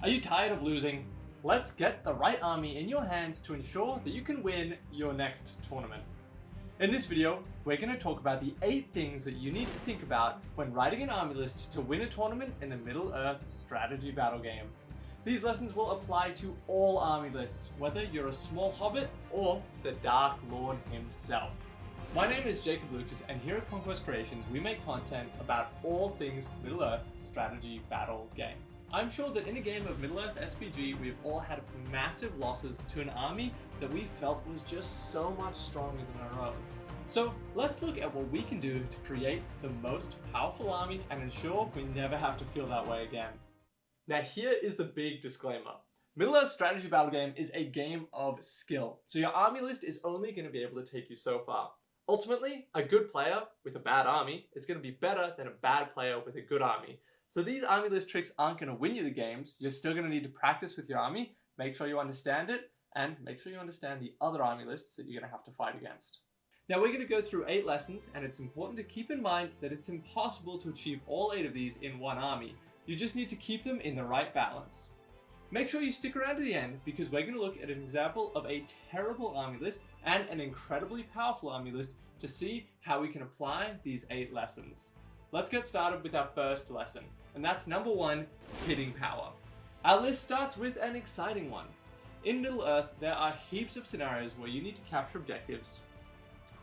Are you tired of losing? Let's get the right army in your hands to ensure that you can win your next tournament. In this video, we're going to talk about the 8 things that you need to think about when writing an army list to win a tournament in the Middle-earth strategy battle game. These lessons will apply to all army lists, whether you're a small hobbit or the Dark Lord himself. My name is Jacob Lucas, and here at Conquest Creations we make content about all things Middle-earth strategy battle game. I'm sure that in a game of Middle-earth SBG we've all had massive losses to an army that we felt was just so much stronger than our own. So let's look at what we can do to create the most powerful army and ensure we never have to feel that way again. Now here is the big disclaimer. Middle-earth strategy battle game is a game of skill, so your army list is only going to be able to take you so far. Ultimately, a good player with a bad army is going to be better than a bad player with a good army. So these army list tricks aren't going to win you the games. You're still going to need to practice with your army, make sure you understand it, and make sure you understand the other army lists that you're going to have to fight against. Now we're going to go through 8 lessons, and it's important to keep in mind that it's impossible to achieve all 8 of these in one army. You just need to keep them in the right balance. Make sure you stick around to the end because we're going to look at an example of a terrible army list and an incredibly powerful army list to see how we can apply these 8 lessons. Let's get started with our first lesson, and that's number 1, hitting power. Our list starts with an exciting one. In Middle-earth, there are heaps of scenarios where you need to capture objectives,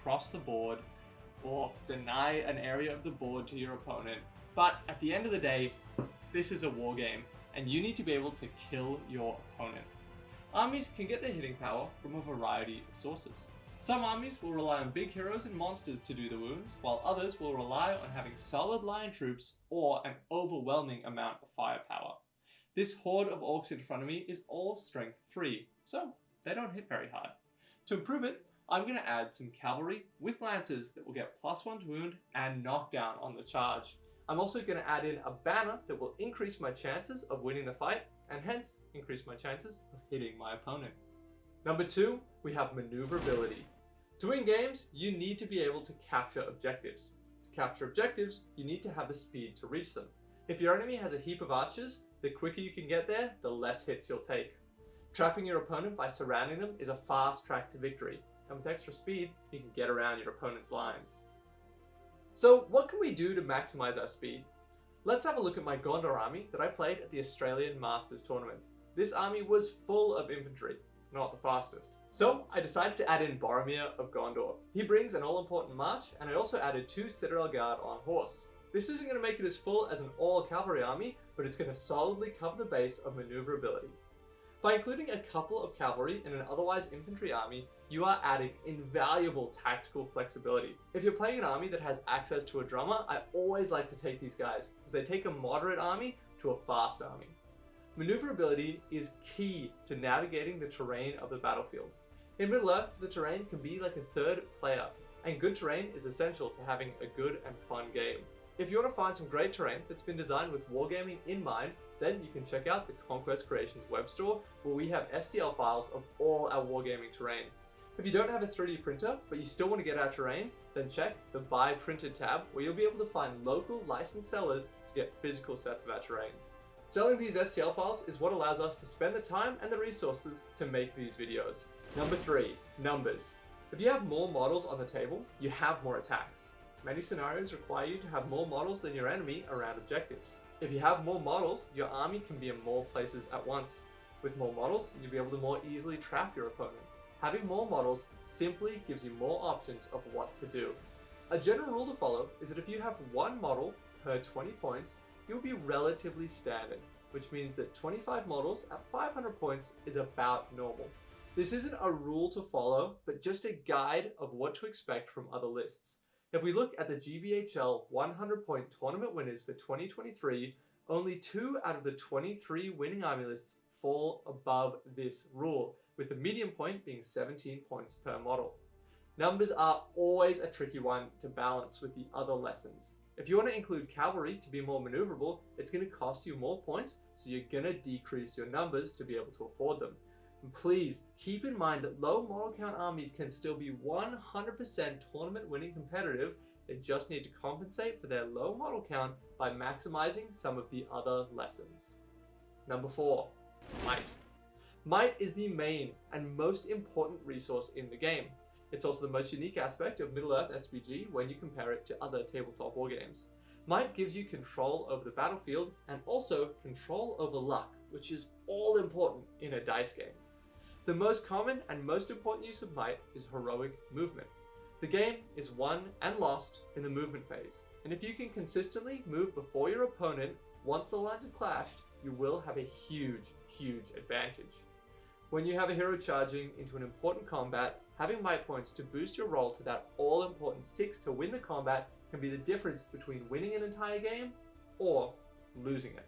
cross the board, or deny an area of the board to your opponent. But at the end of the day, this is a war game, and you need to be able to kill your opponent. Armies can get their hitting power from a variety of sources. Some armies will rely on big heroes and monsters to do the wounds, while others will rely on having solid line troops or an overwhelming amount of firepower. This horde of orcs in front of me is all strength 3, so they don't hit very hard. To improve it, I'm going to add some cavalry with lancers that will get +1 to wound and knockdown on the charge. I'm also going to add in a banner that will increase my chances of winning the fight and hence increase my chances of hitting my opponent. Number 2, we have maneuverability. To win games, you need to be able to capture objectives. To capture objectives, you need to have the speed to reach them. If your enemy has a heap of archers, the quicker you can get there, the less hits you'll take. Trapping your opponent by surrounding them is a fast track to victory, and with extra speed, you can get around your opponent's lines. So what can we do to maximize our speed? Let's have a look at my Gondor army that I played at the Australian Masters tournament. This army was full of infantry, not the fastest. So I decided to add in Boromir of Gondor. He brings an all-important march, and I also added 2 Citadel Guard on horse. This isn't going to make it as full as an all-cavalry army, but it's going to solidly cover the base of maneuverability. By including a couple of cavalry in an otherwise infantry army, you are adding invaluable tactical flexibility. If you're playing an army that has access to a drummer, I always like to take these guys because they take a moderate army to a fast army. Maneuverability is key to navigating the terrain of the battlefield. In Middle-earth, the terrain can be like a third player, and good terrain is essential to having a good and fun game. If you want to find some great terrain that's been designed with wargaming in mind, then you can check out the Conquest Creations web store where we have STL files of all our wargaming terrain. If you don't have a 3D printer, but you still want to get our terrain, then check the Buy Printed tab where you'll be able to find local licensed sellers to get physical sets of our terrain. Selling these STL files is what allows us to spend the time and the resources to make these videos. Number 3, numbers. If you have more models on the table, you have more attacks. Many scenarios require you to have more models than your enemy around objectives. If you have more models, your army can be in more places at once. With more models, you'll be able to more easily trap your opponent. Having more models simply gives you more options of what to do. A general rule to follow is that if you have 1 model per 20 points, you'll be relatively standard, which means that 25 models at 500 points is about normal. This isn't a rule to follow, but just a guide of what to expect from other lists. If we look at the GBHL 100-point tournament winners for 2023, only 2 out of the 23 winning army lists fall above this rule, with the median point being 17 points per model. Numbers are always a tricky one to balance with the other lessons. If you want to include cavalry to be more maneuverable, it's going to cost you more points, so you're going to decrease your numbers to be able to afford them. And please keep in mind that low model count armies can still be 100% tournament winning competitive. They just need to compensate for their low model count by maximizing some of the other lessons. Number 4, Might. Might is the main and most important resource in the game. It's also the most unique aspect of Middle-earth SBG when you compare it to other tabletop wargames. Might gives you control over the battlefield and also control over luck, which is all important in a dice game. The most common and most important use of Might is heroic movement. The game is won and lost in the movement phase, and if you can consistently move before your opponent once the lines have clashed, you will have a huge advantage. When you have a hero charging into an important combat, having Might points to boost your roll to that all-important 6 to win the combat can be the difference between winning an entire game or losing it.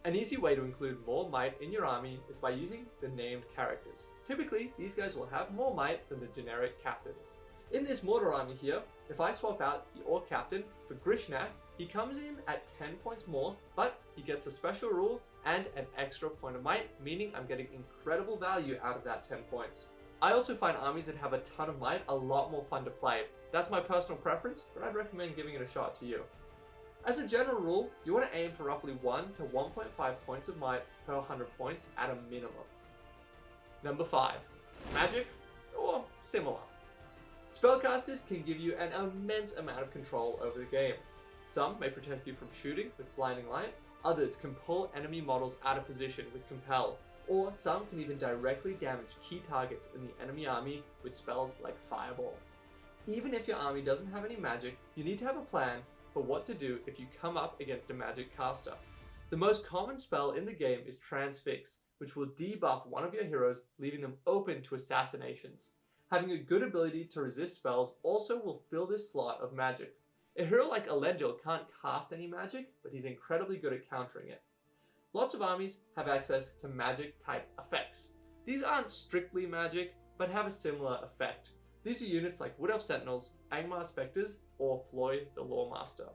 An easy way to include more Might in your army is by using the named characters. Typically, these guys will have more Might than the generic captains. In this mortar army here, if I swap out the Orc captain for Grishnak, he comes in at 10 points more, but he gets a special rule and an extra point of Might, meaning I'm getting incredible value out of that 10 points. I also find armies that have a ton of Might a lot more fun to play. That's my personal preference, but I'd recommend giving it a shot to you. As a general rule, you want to aim for roughly 1 to 1.5 points of Might per 100 points at a minimum. Number 5, Magic or similar. Spellcasters can give you an immense amount of control over the game. Some may protect you from shooting with Blinding Light, others can pull enemy models out of position with Compel, or some can even directly damage key targets in the enemy army with spells like Fireball. Even if your army doesn't have any magic, you need to have a plan for what to do if you come up against a magic caster. The most common spell in the game is Transfix, which will debuff one of your heroes, leaving them open to assassinations. Having a good ability to resist spells also will fill this slot of magic. A hero like Elendil can't cast any magic, but he's incredibly good at countering it. Lots of armies have access to magic type effects. These aren't strictly magic, but have a similar effect. These are units like Wood Elf Sentinels, Angmar Spectres, or Floy the Lawmaster.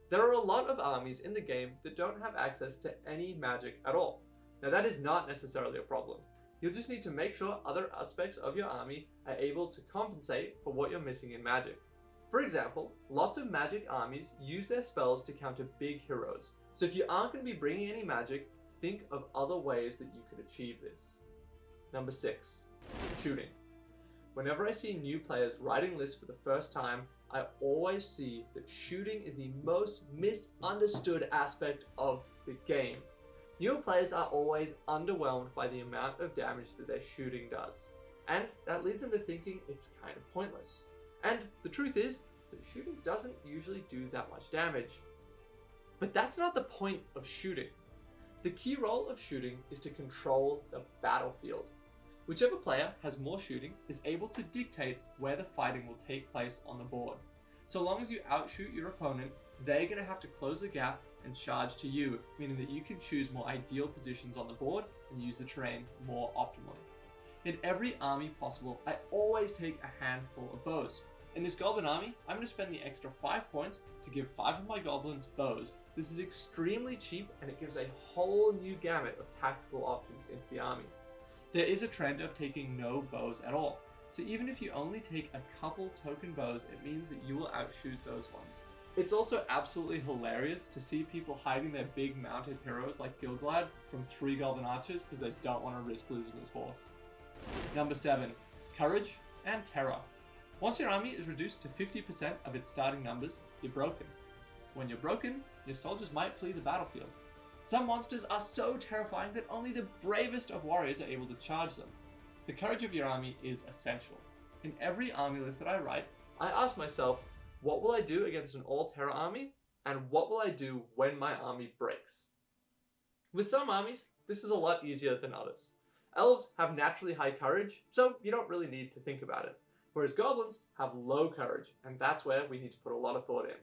There are a lot of armies in the game that don't have access to any magic at all. Now that is not necessarily a problem. You'll just need to make sure other aspects of your army are able to compensate for what you're missing in magic. For example, lots of magic armies use their spells to counter big heroes. So if you aren't going to be bringing any magic, think of other ways that you could achieve this. Number 6, shooting. Whenever I see new players writing lists for the first time, I always see that shooting is the most misunderstood aspect of the game. Newer players are always underwhelmed by the amount of damage that their shooting does, and that leads them to thinking it's kind of pointless. And the truth is that shooting doesn't usually do that much damage. But that's not the point of shooting. The key role of shooting is to control the battlefield. Whichever player has more shooting is able to dictate where the fighting will take place on the board. So long as you outshoot your opponent, they're going to have to close the gap and charge to you, meaning that you can choose more ideal positions on the board and use the terrain more optimally. In every army possible, I always take a handful of bows. In this Goblin army, I'm going to spend the extra 5 points to give 5 of my Goblins bows. This is extremely cheap and it gives a whole new gamut of tactical options into the army. There is a trend of taking no bows at all. So even if you only take a couple token bows, it means that you will outshoot those ones. It's also absolutely hilarious to see people hiding their big mounted heroes like Gilgalad from 3 Goblin Archers because they don't want to risk losing his horse. Number 7, Courage and Terror. Once your army is reduced to 50% of its starting numbers, you're broken. When you're broken, your soldiers might flee the battlefield. Some monsters are so terrifying that only the bravest of warriors are able to charge them. The courage of your army is essential. In every army list that I write, I ask myself, what will I do against an all-terror army? And what will I do when my army breaks? With some armies, this is a lot easier than others. Elves have naturally high courage, so you don't really need to think about it. Whereas goblins have low courage, and that's where we need to put a lot of thought in.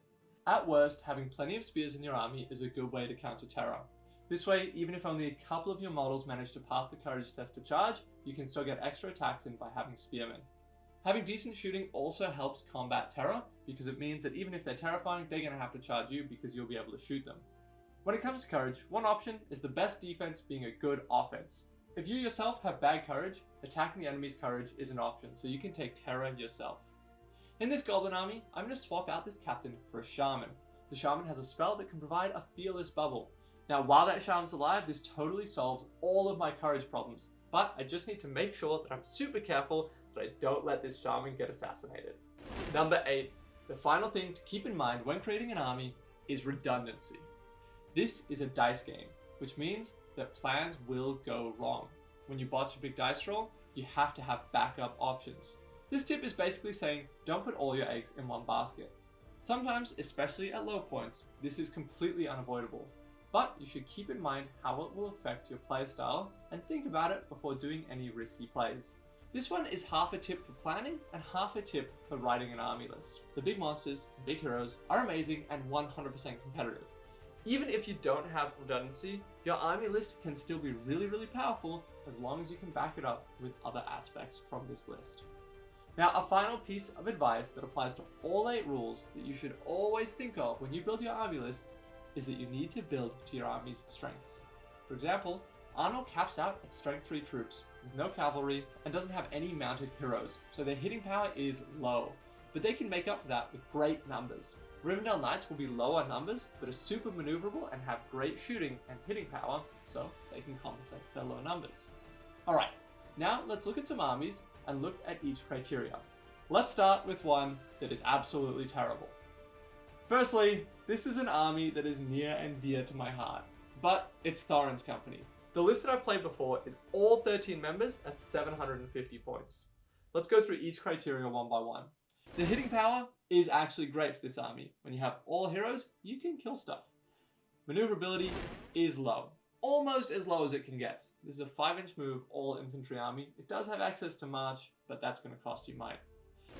At worst, having plenty of spears in your army is a good way to counter terror. This way, even if only a couple of your models manage to pass the courage test to charge, you can still get extra attacks in by having spearmen. Having decent shooting also helps combat terror, because it means that even if they're terrifying, they're going to have to charge you because you'll be able to shoot them. When it comes to courage, one option is the best defense being a good offense. If you yourself have bad courage, attacking the enemy's courage is an option, so you can take terror yourself. In this Goblin army, I'm going to swap out this captain for a shaman. The shaman has a spell that can provide a fearless bubble. Now, while that shaman's alive, this totally solves all of my courage problems, but I just need to make sure that I'm super careful that I don't let this shaman get assassinated. Number 8, the final thing to keep in mind when creating an army is redundancy. This is a dice game, which means that plans will go wrong. When you botch a big dice roll, you have to have backup options. This tip is basically saying don't put all your eggs in one basket. Sometimes, especially at low points, this is completely unavoidable, but you should keep in mind how it will affect your playstyle and think about it before doing any risky plays. This one is half a tip for planning and half a tip for writing an army list. The big monsters and big heroes are amazing and 100% competitive. Even if you don't have redundancy, your army list can still be really powerful as long as you can back it up with other aspects from this list. Now, a final piece of advice that applies to all 8 rules that you should always think of when you build your army list is that you need to build to your army's strengths. For example, Arnold caps out at strength 3 troops with no cavalry and doesn't have any mounted heroes, so their hitting power is low, but they can make up for that with great numbers. Rivendell Knights will be low on numbers, but are super maneuverable and have great shooting and hitting power, so they can compensate for their low numbers. Alright, now let's look at some armies and look at each criteria. Let's start with one that is absolutely terrible. Firstly, this is an army that is near and dear to my heart, but it's Thorin's Company. The list that I've played before is all 13 members at 750 points. Let's go through each criteria one by one. The hitting power is actually great for this army. When you have all heroes, you can kill stuff. Maneuverability is low, almost as low as it can get. This is a 5-inch move, all infantry army. It does have access to march, but that's going to cost you might.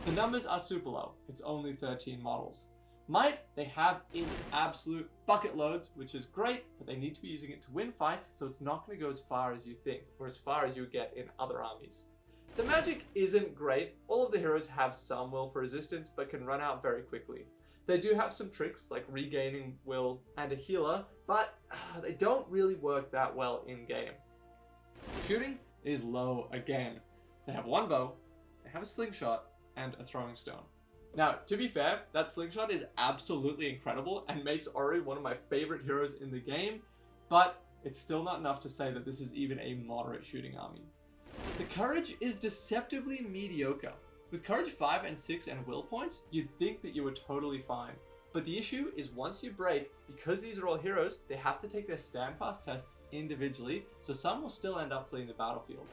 The numbers are super low. It's only 13 models. Might, they have in absolute bucket loads, which is great, but they need to be using it to win fights, so it's not going to go as far as you think, or as far as you get in other armies. The magic isn't great. All of the heroes have some will for resistance, but can run out very quickly. They do have some tricks, like regaining will and a healer, but they don't really work that well in-game. Shooting is low again. They have 1 bow, they have a slingshot, and a throwing stone. Now, to be fair, that slingshot is absolutely incredible and makes Ori one of my favorite heroes in the game, but it's still not enough to say that this is even a moderate shooting army. The courage is deceptively mediocre. With courage 5 and 6 and will points, you'd think that you were totally fine. But the issue is once you break, because these are all heroes, they have to take their standfast tests individually, so some will still end up fleeing the battlefield.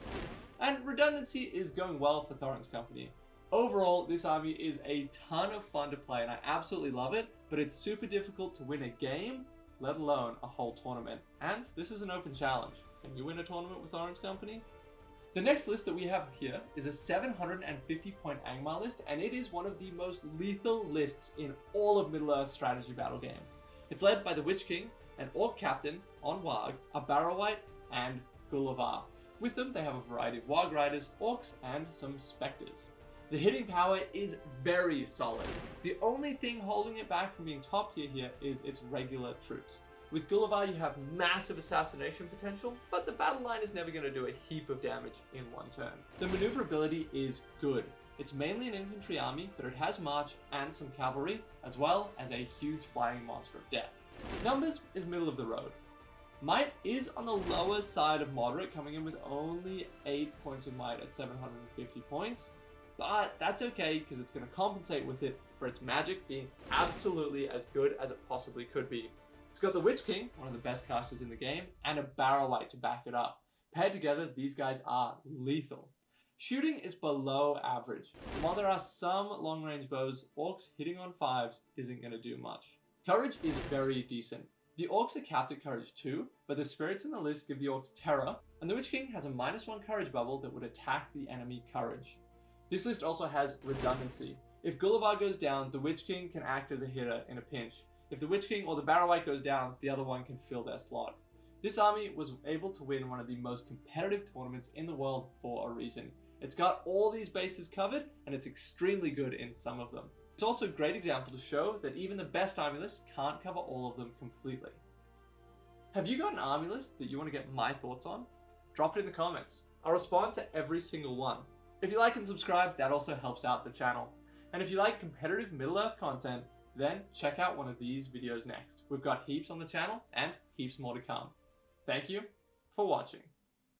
And redundancy is going well for Thorin's Company. Overall, this army is a ton of fun to play and I absolutely love it, but it's super difficult to win a game, let alone a whole tournament. And this is an open challenge. Can you win a tournament with Thorin's Company? The next list that we have here is a 750 point Angmar list, and it is one of the most lethal lists in all of Middle-earth strategy battle game. It's led by the Witch King, an Orc Captain on Warg, a Barrow-wight, and Gullivar. With them, they have a variety of Warg Riders, Orcs, and some Spectres. The hitting power is very solid. The only thing holding it back from being top tier here is its regular troops. With Gullivar, you have massive assassination potential, but the battle line is never going to do a heap of damage in one turn. The maneuverability is good. It's mainly an infantry army, but it has march and some cavalry, as well as a huge flying monster of death. Numbers is middle of the road. Might is on the lower side of moderate, coming in with only 8 points of might at 750 points. But that's okay, because it's going to compensate with it for its magic being absolutely as good as it possibly could be. It's got the Witch King, one of the best casters in the game, and a Barrow-wight to back it up. Paired together, these guys are lethal. Shooting is below average. While there are some long-range bows, Orcs hitting on 5s isn't going to do much. Courage is very decent. The Orcs are capped at Courage 2, but the spirits in the list give the Orcs Terror, and the Witch King has a -1 Courage bubble that would attack the enemy Courage. This list also has Redundancy. If Gullivar goes down, the Witch King can act as a hitter in a pinch. If the Witch King or the Barrow-wight goes down, the other one can fill their slot. This army was able to win one of the most competitive tournaments in the world for a reason. It's got all these bases covered, and it's extremely good in some of them. It's also a great example to show that even the best army lists can't cover all of them completely. Have you got an army list that you want to get my thoughts on? Drop it in the comments. I'll respond to every single one. If you like and subscribe, that also helps out the channel. And if you like competitive Middle-earth content, then check out one of these videos next. We've got heaps on the channel and heaps more to come. Thank you for watching.